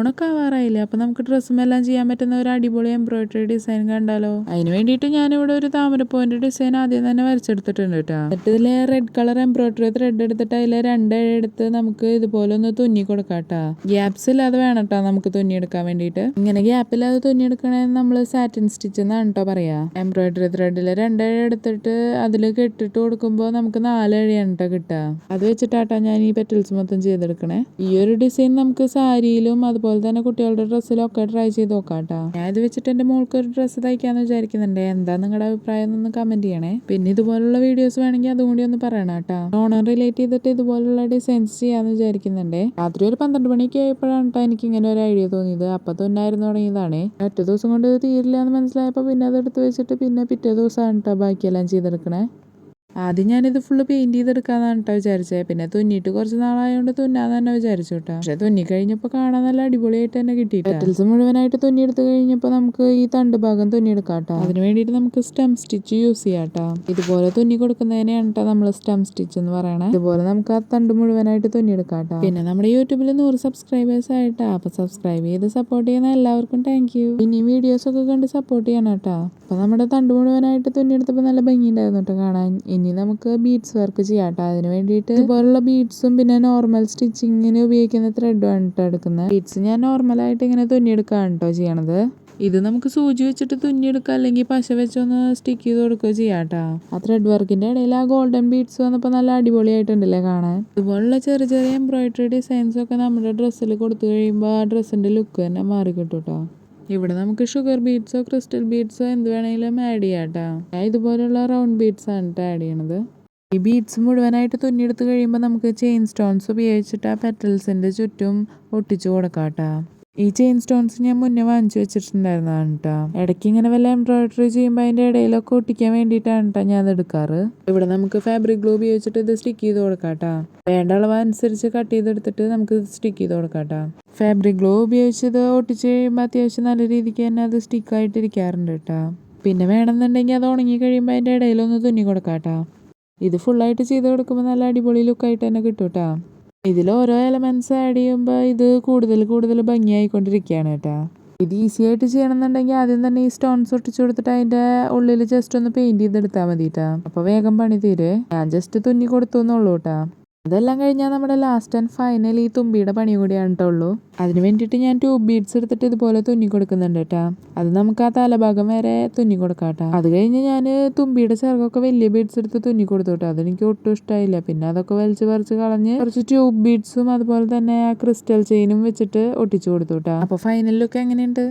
ഓണൊക്കെ ആവാറായില്ലേ, അപ്പൊ നമുക്ക് ഡ്രസ്സുമെല്ലാം ചെയ്യാൻ പറ്റുന്ന ഒരു അടിപൊളി എംബ്രോയിഡറി ഡിസൈൻ കണ്ടാലോ. അതിന് വേണ്ടിയിട്ട് ഞാനിവിടെ ഒരു താമരപ്പൂവിന്റെ ഡിസൈൻ ആദ്യം തന്നെ വരച്ചെടുത്തിട്ടുണ്ട് കേട്ടോ. എന്നിട്ട് ഇതിലെ റെഡ് കളർ എംബ്രോയിഡറി ത്രെഡ് എടുത്തിട്ട് അതിലെ എടുത്ത് നമുക്ക് ഇതുപോലെ ഒന്ന് തുന്നി കൊടുക്കാട്ടാ. ഗ്യാപ്സ് ഇല്ലാതെ വേണം കേട്ടോ നമുക്ക് തുന്നിയെടുക്കാൻ വേണ്ടിയിട്ട്. ഇങ്ങനെ ഗ്യാപ്പില്ലാതെ തുന്നിയെടുക്കണേന്ന് നമ്മൾ സാറ്റിൻ സ്റ്റിച്ച് എന്നാണ് കേട്ടോ പറയാ. എംബ്രോയിഡറി ത്രെഡില് എടുത്തിട്ട് അതിൽ കെട്ടിട്ട് കൊടുക്കുമ്പോൾ നമുക്ക് 4 കേട്ടോ കിട്ടുക. അത് വെച്ചിട്ടാട്ടാ ഞാൻ ഈ പെറ്റൽസ് മൊത്തം ചെയ്തെടുക്കണേ. ഈ ഒരു ഡിസൈൻ നമുക്ക് സാരിയിലും അതുപോലെ തന്നെ കുട്ടികളുടെ ഡ്രസ്സിലും ഒക്കെ ട്രൈ ചെയ്ത് നോക്കാട്ടാ. ഞാൻ ഇത് വെച്ചിട്ട് എന്റെ മോൾക്ക് ഒരു ഡ്രസ്സ് തയ്ക്കാന്ന് വിചാരിക്കുന്നുണ്ട്. എന്താ നിങ്ങളുടെ അഭിപ്രായം എന്നൊന്ന് കമന്റ് ചെയ്യണേ. പിന്നെ ഇതുപോലുള്ള വീഡിയോസ് വേണമെങ്കിൽ അതും കൂടി ഒന്ന് പറയണം കേട്ടോ. ഓണം റിലേറ്റ് ചെയ്തിട്ട് ഇതുപോലുള്ള ഡിസൈൻസ് ചെയ്യാന്ന് വിചാരിക്കുന്നുണ്ട്. രാത്രി ഒരു 12 മണിക്ക് ആയപ്പോഴാണ് കേട്ടോ എനിക്ക് ഇങ്ങനെ ഒരു ഐഡിയ തോന്നിയത്. അപ്പൊ തുന്നായിരുന്നു തുടങ്ങിയതാണ്. ഒറ്റ ദിവസം കൊണ്ട് തീരില്ല എന്ന് മനസ്സിലായപ്പോ പിന്നെ അത് എടുത്ത് വെച്ചിട്ട് പിന്നെ പിറ്റേ ദിവസമാണ് കേട്ടോ ബാക്കിയെല്ലാം ചെയ്തെടുക്കണേ. ആദ്യം ഞാനിത് ഫുള്ള് പെയിന്റ് ചെയ്തെടുക്കാന്നാണ് കേട്ടോ വിചാരിച്ചത്. പിന്നെ തുന്നിയിട്ട് കുറച്ച് നാളായതുകൊണ്ട് തുന്നാന്ന് തന്നെ വിചാരിച്ചു കേട്ടോ. പക്ഷെ തുന്നി കഴിഞ്ഞപ്പോൾ കാണാൻ നല്ല അടിപൊളിയായിട്ട് തന്നെ കിട്ടി. പെറ്റൽസ് മുഴുവനായിട്ട് തുന്നിയെടുത്ത് കഴിഞ്ഞപ്പോൾ നമുക്ക് ഈ തണ്ട് ഭാഗം തുന്നിയെടുക്കാം കേട്ടോ. അതിന് വേണ്ടിയിട്ട് നമുക്ക് സ്റ്റെം സ്റ്റിച്ച് യൂസ് ചെയ്യാം കേട്ടോ. ഇതുപോലെ തുന്നി കൊടുക്കുന്നതിനെയാണ് കേട്ടോ നമ്മൾ സ്റ്റെം സ്റ്റിച്ച് എന്ന് പറയണേ. ഇതുപോലെ നമുക്ക് ആ തണ്ട് മുഴുവനായിട്ട് തുന്നിയെടുക്കാം കേട്ടോ. പിന്നെ നമ്മുടെ യൂട്യൂബിൽ 100 സബ്സ്ക്രൈബേഴ്സ് ആയിട്ടാ. അപ്പൊ സബ്സ്ക്രൈബ് ചെയ്ത് സപ്പോർട്ട് ചെയ്യുന്ന എല്ലാവർക്കും താങ്ക് യു. ഇനി വീഡിയോസ് ഒക്കെ കണ്ട് സപ്പോർട്ട് ചെയ്യണം കേട്ടോ. അപ്പൊ നമ്മുടെ തണ്ട് മുഴുവനായിട്ട് തുന്നിയെടുത്തപ്പോൾ നല്ല ഭംഗിയുണ്ടായിരുന്നു കേട്ടോ കാണാൻ. ഇനി നമുക്ക് ബീഡ്സ് വർക്ക് ചെയ്യാം കേട്ടോ. അതിന് വേണ്ടിയിട്ട് ഇതുപോലുള്ള ബീഡ്സും പിന്നെ നോർമൽ സ്റ്റിച്ചിങ്ങിന് ഉപയോഗിക്കുന്ന ത്രെഡുമാണ് കേട്ടോ എടുക്കുന്നത്. ബീഡ്സ് ഞാൻ നോർമലായിട്ട് ഇങ്ങനെ തുന്നിയെടുക്കുകയാണ് കേട്ടോ ചെയ്യണത്. ഇത് നമുക്ക് സൂചി വെച്ചിട്ട് തുന്നിയെടുക്കുക, അല്ലെങ്കിൽ പശ വെച്ചൊന്ന് സ്റ്റിക്ക് ചെയ്ത് കൊടുക്കുകയോ ചെയ്യാം കേട്ടോ. ആ ത്രെഡ് വർക്കിന്റെ ഇടയിൽ ആ ഗോൾഡൻ ബീഡ്സ് വന്നപ്പോൾ നല്ല അടിപൊളിയായിട്ടുണ്ടല്ലേ കാണാൻ. ഇതുപോലുള്ള ചെറിയ ചെറിയ എംബ്രോയിഡറി ഡിസൈൻസ് ഒക്കെ നമ്മുടെ ഡ്രസ്സിൽ കൊടുത്തു കഴിയുമ്പോൾ ആ ഡ്രസ്സിന്റെ ലുക്ക് തന്നെ മാറി കിട്ടും കേട്ടോ. ഇവിടെ നമുക്ക് ഷുഗർ ബീഡ്സോ ക്രിസ്റ്റൽ ബീഡ്സോ എന്ത് വേണമെങ്കിലും ആഡ് ചെയ്യാം കേട്ടോ. ഞാൻ ഇതുപോലുള്ള റൗണ്ട് ബീഡ്സ് ആണ് കേട്ടോ ആഡ് ചെയ്യണത്. ഈ ബീഡ്സ് മുഴുവനായിട്ട് തുന്നിയെടുത്ത് കഴിയുമ്പോൾ നമുക്ക് ചെയിൻ സ്റ്റോൺസ് ഉപയോഗിച്ചിട്ട് ആ പെറ്റൽസിന്റെ ചുറ്റും ഒട്ടിച്ചു കൊടുക്കാം കേട്ടോ. ഈ ചെയിൻ സ്റ്റോൺസ് ഞാൻ മുന്നേ വാങ്ങിച്ചു വെച്ചിട്ടുണ്ടായിരുന്നതാണ് കേട്ടോ. ഇടയ്ക്ക് ഇങ്ങനെ വല്ല എംബ്രോയിഡറി ചെയ്യുമ്പോൾ അതിന്റെ ഇടയിലൊക്കെ ഒട്ടിക്കാൻ വേണ്ടിയിട്ടാണ് കേട്ടോ ഞാൻ അത് എടുക്കാറ്. ഇവിടെ നമുക്ക് ഫാബ്രിക് ഗ്ലൂ ഉപയോഗിച്ചിട്ട് ഇത് സ്റ്റിക്ക് ചെയ്ത് കൊടുക്കാം കേട്ടോ. വേണ്ട അളവ് അനുസരിച്ച് കട്ട് ചെയ്തെടുത്തിട്ട് നമുക്ക് സ്റ്റിക്ക് ചെയ്ത് കൊടുക്കാം കേട്ടോ. ഫാബ്രിക് ഗ്ലൂ ഉപയോഗിച്ച് ഇത് ഒട്ടിച്ച് കഴിയുമ്പോൾ അത്യാവശ്യം നല്ല രീതിക്ക് തന്നെ അത് സ്റ്റിക്കായിട്ട് ഇരിക്കാറുണ്ട് കേട്ടോ. പിന്നെ വേണമെന്നുണ്ടെങ്കിൽ അത് ഉണങ്ങി കഴിയുമ്പോൾ അതിന്റെ ഇടയിലൊന്ന് തുന്നി കൊടുക്കാം കേട്ടോ. ഇത് ഫുള്ളായിട്ട് ചെയ്ത് കൊടുക്കുമ്പോൾ നല്ല അടിപൊളി ലുക്കായിട്ട് തന്നെ കിട്ടും കേട്ടോ. ഇതിൽ ഓരോ എലമെന്റ്സ് ആഡ് ചെയ്യുമ്പോൾ ഇത് കൂടുതൽ ഭംഗിയായിക്കൊണ്ടിരിക്കുകയാണ് കേട്ടോ. ഇത് ഈസി ആയിട്ട് ചെയ്യണമെന്നുണ്ടെങ്കിൽ ആദ്യം തന്നെ ഈ സ്റ്റോൺസ് ഒട്ടിച്ചു കൊടുത്തിട്ട് അതിന്റെ ഉള്ളിൽ ജസ്റ്റ് ഒന്ന് പെയിന്റ് ചെയ്തെടുത്താൽ മതി കേട്ടോ. അപ്പൊ വേഗം പണി തീരെ. ഞാൻ ജസ്റ്റ് തുന്നി കൊടുത്തു എന്നുള്ളൂ കേട്ടോ. അതെല്ലാം കഴിഞ്ഞാൽ നമ്മുടെ ലാസ്റ്റ് ആൻഡ് ഫൈനൽ ഈ തുമ്പിയുടെ പണി കൂടിയാണ് കേട്ടോ. അതിന് വേണ്ടിയിട്ട് ഞാൻ 2 ബീഡ്സ് എടുത്തിട്ട് ഇതുപോലെ തുന്നി കൊടുക്കുന്നുണ്ട് കേട്ടോ. അത് നമുക്ക് ആ തലഭാഗം വരെ തുന്നി കൊടുക്കാം കേട്ടോ. അത് കഴിഞ്ഞ് ഞാൻ തുമ്പിയുടെ ചിറകൊക്കെ വലിയ ബീഡ്സ് എടുത്ത് തുന്നി കൊടുത്തു കേട്ടോ. അതെനിക്ക് ഒട്ടും ഇഷ്ടമായില്ല. പിന്നെ അതൊക്കെ വലിച്ച് പറിച്ച് കളഞ്ഞ് കുറച്ച് ട്യൂബ് ബീഡ്സും അതുപോലെ തന്നെ ആ ക്രിസ്റ്റൽ ചെയിനും വെച്ചിട്ട് ഒട്ടിച്ചു കൊടുത്തു കേട്ടോ. അപ്പൊ ഫൈനൽ ലുക്ക് എങ്ങനെയുണ്ട്?